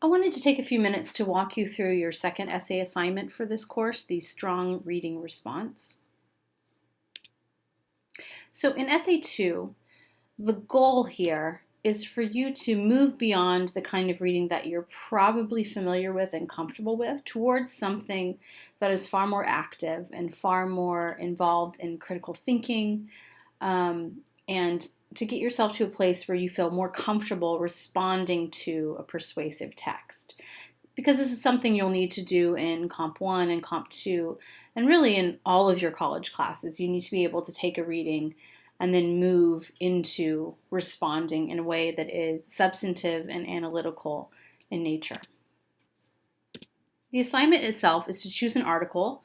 I wanted to take a few minutes to walk you through your second essay assignment for this course, the strong reading response. So in essay 2, the goal here is for you to move beyond the kind of reading that you're probably familiar with and comfortable with towards something that is far more active and far more involved in critical thinking, and to get yourself to a place where you feel more comfortable responding to a persuasive text. Because this is something you'll need to do in Comp 1 and Comp 2, and really in all of your college classes. You need to be able to take a reading and then move into responding in a way that is substantive and analytical in nature. The assignment itself is to choose an article,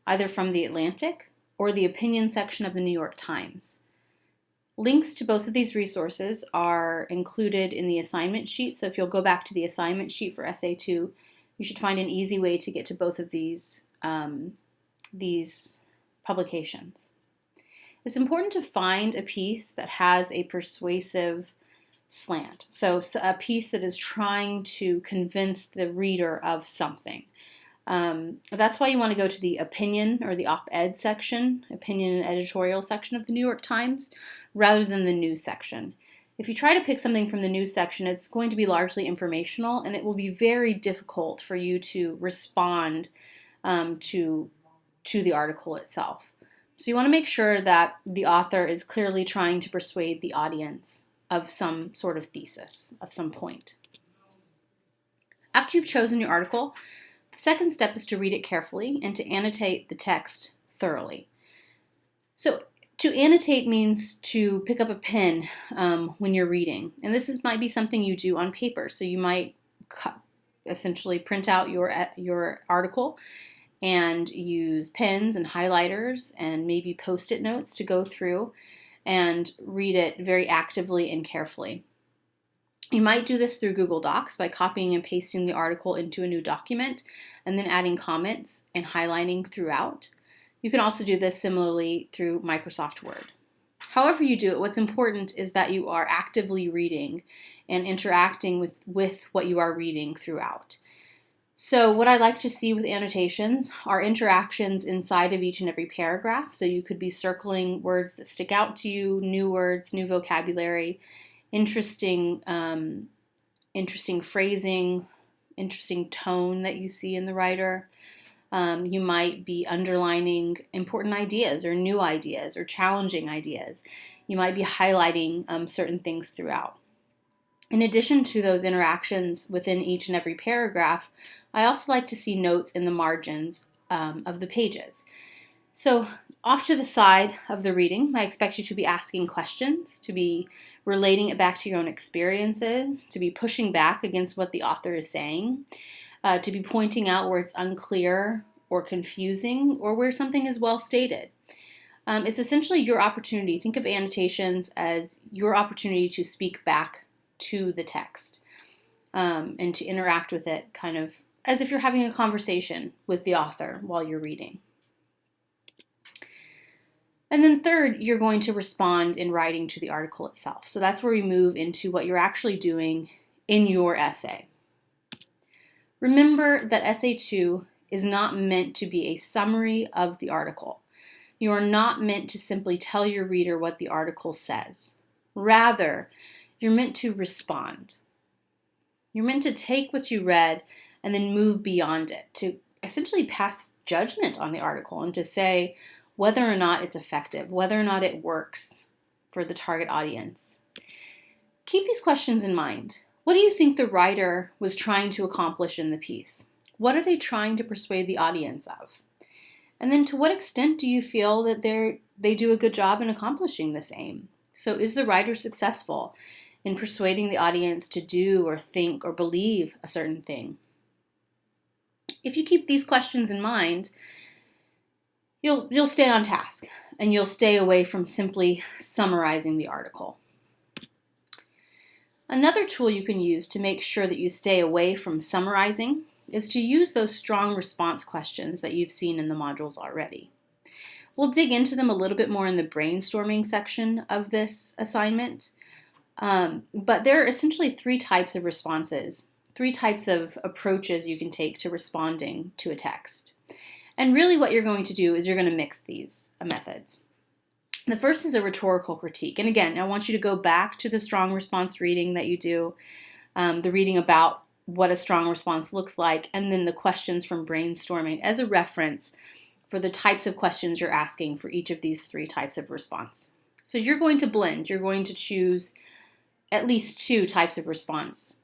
either from The Atlantic or the opinion section of the New York Times. Links to both of these resources are included in the assignment sheet, so if you'll go back to the assignment sheet for Essay 2, you should find an easy way to get to both of these publications. It's important to find a piece that has a persuasive slant, so a piece that is trying to convince the reader of something. That's why you want to go to the opinion or the op-ed section, opinion and editorial section of the New York Times, rather than the news section. If you try to pick something from the news section, it's going to be largely informational, and it will be very difficult for you to respond to the article itself. So you want to make sure that the author is clearly trying to persuade the audience of some sort of thesis, of some point. After you've chosen your article, the second step is to read it carefully and to annotate the text thoroughly. So to annotate means to pick up a pen when you're reading. And this might be something you do on paper. So you might essentially print out your article and use pens and highlighters and maybe post-it notes to go through and read it very actively and carefully. You might do this through Google Docs by copying and pasting the article into a new document and then adding comments and highlighting throughout. You can also do this similarly through Microsoft Word. However you do it, what's important is that you are actively reading and interacting with what you are reading throughout. So what I like to see with annotations are interactions inside of each and every paragraph. So you could be circling words that stick out to you, new words, new vocabulary, interesting phrasing, interesting tone that you see in the writer. You might be underlining important ideas or new ideas or challenging ideas. You might be highlighting certain things throughout. In addition to those interactions within each and every paragraph, I also like to see notes in the margins of the pages. So off to the side of the reading, I expect you to be asking questions, to be relating it back to your own experiences, to be pushing back against what the author is saying, to be pointing out where it's unclear or confusing or where something is well stated. It's essentially your opportunity. Think of annotations as your opportunity to speak back to the text and to interact with it kind of as if you're having a conversation with the author while you're reading. And then third, you're going to respond in writing to the article itself. So that's where we move into what you're actually doing in your essay. Remember that essay 2 is not meant to be a summary of the article. You are not meant to simply tell your reader what the article says. Rather, you're meant to respond. You're meant to take what you read and then move beyond it, to essentially pass judgment on the article and to say whether or not it's effective, whether or not it works for the target audience. Keep these questions in mind. What do you think the writer was trying to accomplish in the piece? What are they trying to persuade the audience of? And then to what extent do you feel that they do a good job in accomplishing this aim? So is the writer successful in persuading the audience to do or think or believe a certain thing? If you keep these questions in mind, you'll stay on task and you'll stay away from simply summarizing the article. Another tool you can use to make sure that you stay away from summarizing is to use those strong response questions that you've seen in the modules already. We'll dig into them a little bit more in the brainstorming section of this assignment, but there are essentially 3 types of responses three types of approaches you can take to responding to a text. And really what you're going to do is you're going to mix these methods. The first is a rhetorical critique. And again, I want you to go back to the strong response reading that you do, the reading about what a strong response looks like, and then the questions from brainstorming as a reference for the types of questions you're asking for each of these three types of response. So you're going to blend. You're going to choose at least two types of response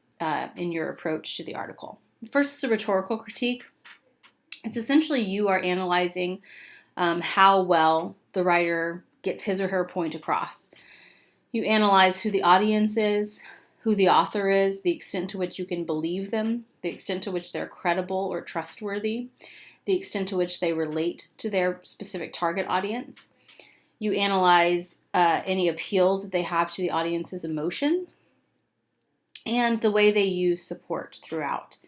in your approach to the article. First is a rhetorical critique. It's essentially you are analyzing how well the writer gets his or her point across. You analyze who the audience is, who the author is, the extent to which you can believe them, the extent to which they're credible or trustworthy, the extent to which they relate to their specific target audience. You analyze any appeals that they have to the audience's emotions and the way they use support throughout.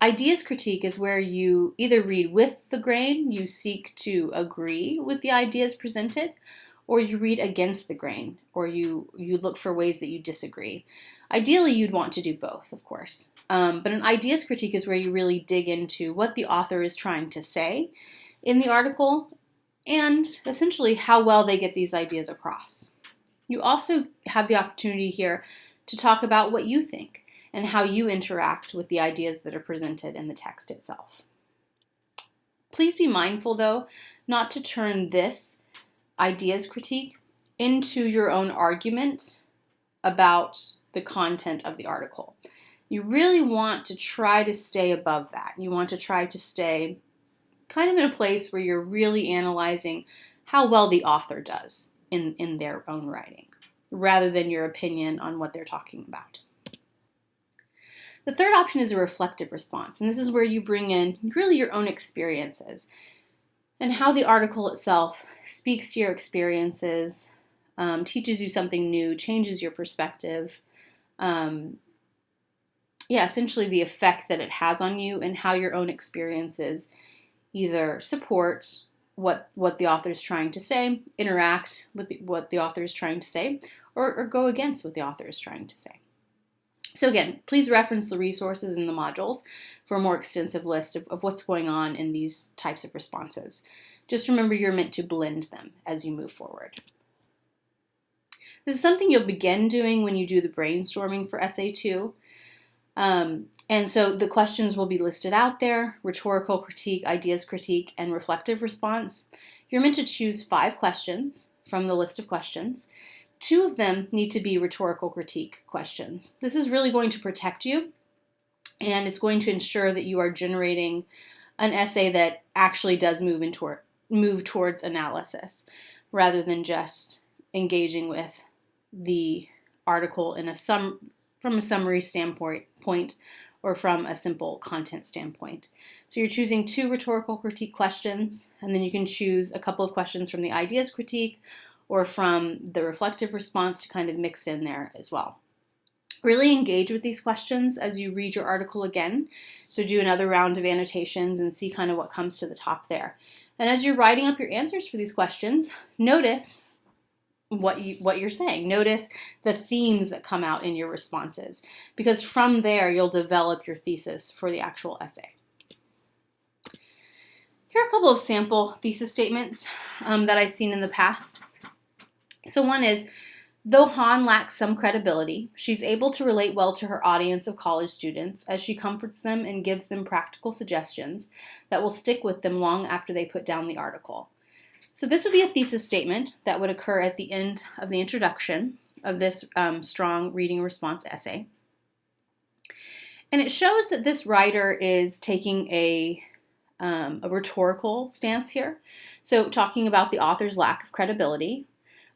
Ideas critique is where you either read with the grain, you seek to agree with the ideas presented, or you read against the grain, or you look for ways that you disagree. Ideally, you'd want to do both, of course. But an ideas critique is where you really dig into what the author is trying to say in the article and essentially how well they get these ideas across. You also have the opportunity here to talk about what you think and how you interact with the ideas that are presented in the text itself. Please be mindful, though, not to turn this ideas critique into your own argument about the content of the article. You really want to try to stay above that. You want to try to stay kind of in a place where you're really analyzing how well the author does in their own writing, rather than your opinion on what they're talking about. The third option is a reflective response, and this is where you bring in really your own experiences and how the article itself speaks to your experiences, teaches you something new, changes your perspective. Essentially the effect that it has on you and how your own experiences either support what the author is trying to say, interact with what the author is trying to say, or go against what the author is trying to say. So again, please reference the resources in the modules for a more extensive list of what's going on in these types of responses. Just remember you're meant to blend them as you move forward. This is something you'll begin doing when you do the brainstorming for Essay 2. And so the questions will be listed out there: rhetorical critique, ideas critique, and reflective response. You're meant to choose 5 questions from the list of questions. 2 of them need to be rhetorical critique questions. This is really going to protect you, and it's going to ensure that you are generating an essay that actually does move towards analysis, rather than just engaging with the article from a summary standpoint or from a simple content standpoint. So you're choosing 2 rhetorical critique questions, and then you can choose a couple of questions from the ideas critique or from the reflective response to kind of mix in there as well. Really engage with these questions as you read your article again. So do another round of annotations and see kind of what comes to the top there. And as you're writing up your answers for these questions, notice what you're saying. Notice the themes that come out in your responses, because from there you'll develop your thesis for the actual essay. Here are a couple of sample thesis statements that I've seen in the past. So one is, though Han lacks some credibility, she's able to relate well to her audience of college students as she comforts them and gives them practical suggestions that will stick with them long after they put down the article. So this would be a thesis statement that would occur at the end of the introduction of this strong reading response essay. And it shows that this writer is taking a rhetorical stance here. So talking about the author's lack of credibility,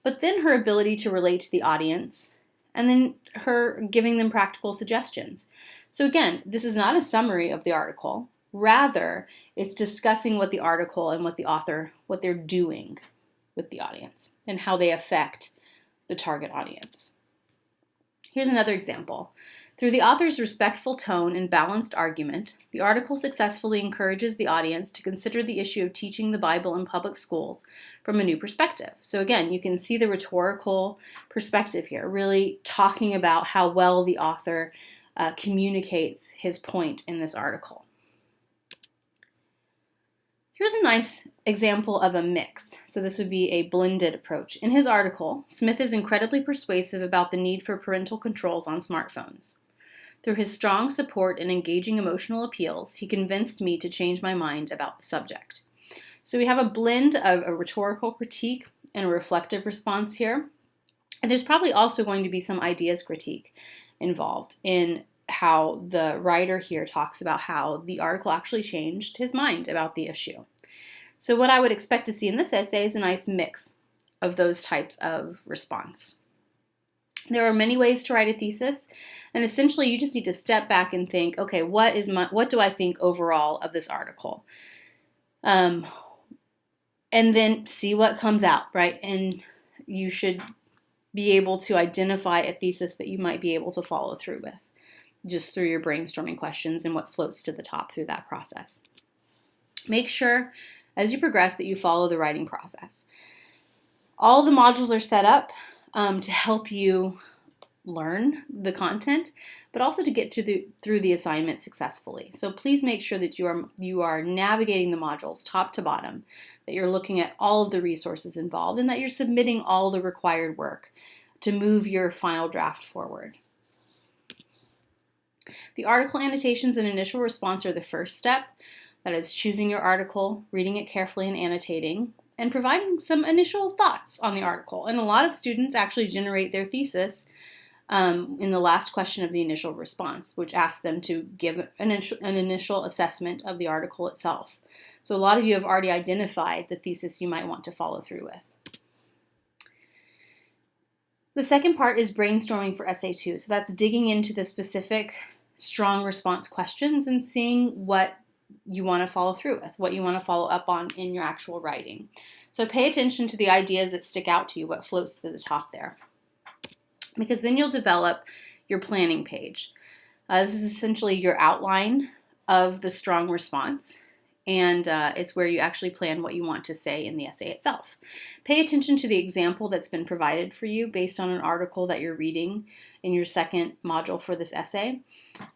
but then her ability to relate to the audience, and then her giving them practical suggestions. So again, this is not a summary of the article. Rather, it's discussing what the article and what the author, what they're doing with the audience and how they affect the target audience. Here's another example. Through the author's respectful tone and balanced argument, the article successfully encourages the audience to consider the issue of teaching the Bible in public schools from a new perspective. So again, you can see the rhetorical perspective here, really talking about how well the author communicates his point in this article. Here's a nice example of a mix. So this would be a blended approach. In his article, Smith is incredibly persuasive about the need for parental controls on smartphones. Through his strong support and engaging emotional appeals, he convinced me to change my mind about the subject. So we have a blend of a rhetorical critique and a reflective response here. And there's probably also going to be some ideas critique involved in how the writer here talks about how the article actually changed his mind about the issue. So what I would expect to see in this essay is a nice mix of those types of response. There are many ways to write a thesis, and essentially you just need to step back and think, okay, what do I think overall of this article? And then see what comes out, right? And you should be able to identify a thesis that you might be able to follow through with, just through your brainstorming questions and what floats to the top through that process. Make sure as you progress that you follow the writing process. All the modules are set up to help you learn the content, but also to get through the assignment successfully. So please make sure that you are navigating the modules top to bottom, that you're looking at all of the resources involved, and that you're submitting all the required work to move your final draft forward. The article annotations and initial response are the first step. That is choosing your article, reading it carefully and annotating, and providing some initial thoughts on the article. And a lot of students actually generate their thesis in the last question of the initial response, which asks them to give an initial assessment of the article itself. So a lot of you have already identified the thesis you might want to follow through with. The second part is brainstorming for essay 2. So that's digging into the specific strong response questions and seeing what you want to follow through with, what you want to follow up on in your actual writing. So pay attention to the ideas that stick out to you, what floats to the top there, because then you'll develop your planning page. This is essentially your outline of the strong response, and it's where you actually plan what you want to say in the essay itself. Pay attention to the example that's been provided for you based on an article that you're reading in your second module for this essay.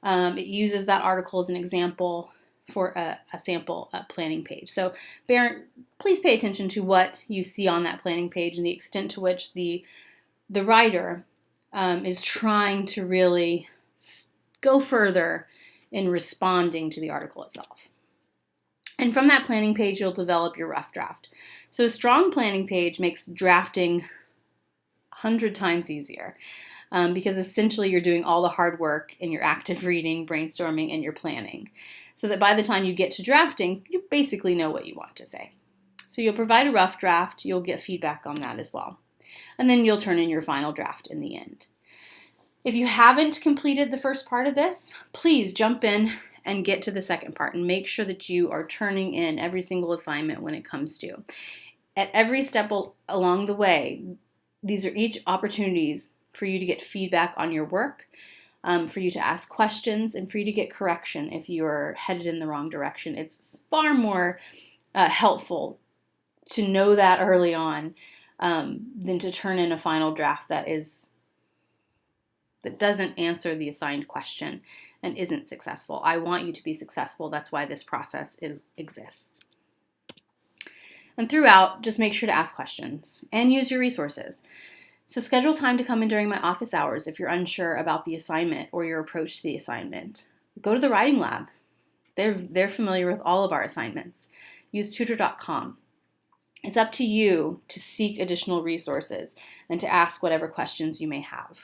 It uses that article as an example for a sample planning page. So please pay attention to what you see on that planning page and the extent to which the writer is trying to really go further in responding to the article itself. And from that planning page, you'll develop your rough draft. So a strong planning page makes drafting 100 times easier because essentially you're doing all the hard work in your active reading, brainstorming, and your planning, so that by the time you get to drafting, you basically know what you want to say. So you'll provide a rough draft, you'll get feedback on that as well, and then you'll turn in your final draft in the end. If you haven't completed the first part of this, please jump in and get to the second part and make sure that you are turning in every single assignment when it comes to. At every step along the way, these are each opportunities for you to get feedback on your work, for you to ask questions, and for you to get correction if you're headed in the wrong direction. It's far more helpful to know that early on than to turn in a final draft that doesn't answer the assigned question and isn't successful. I want you to be successful. That's why this process exists. And throughout, just make sure to ask questions and use your resources. So schedule time to come in during my office hours if you're unsure about the assignment or your approach to the assignment. Go to the writing lab. They're familiar with all of our assignments. Use tutor.com. It's up to you to seek additional resources and to ask whatever questions you may have.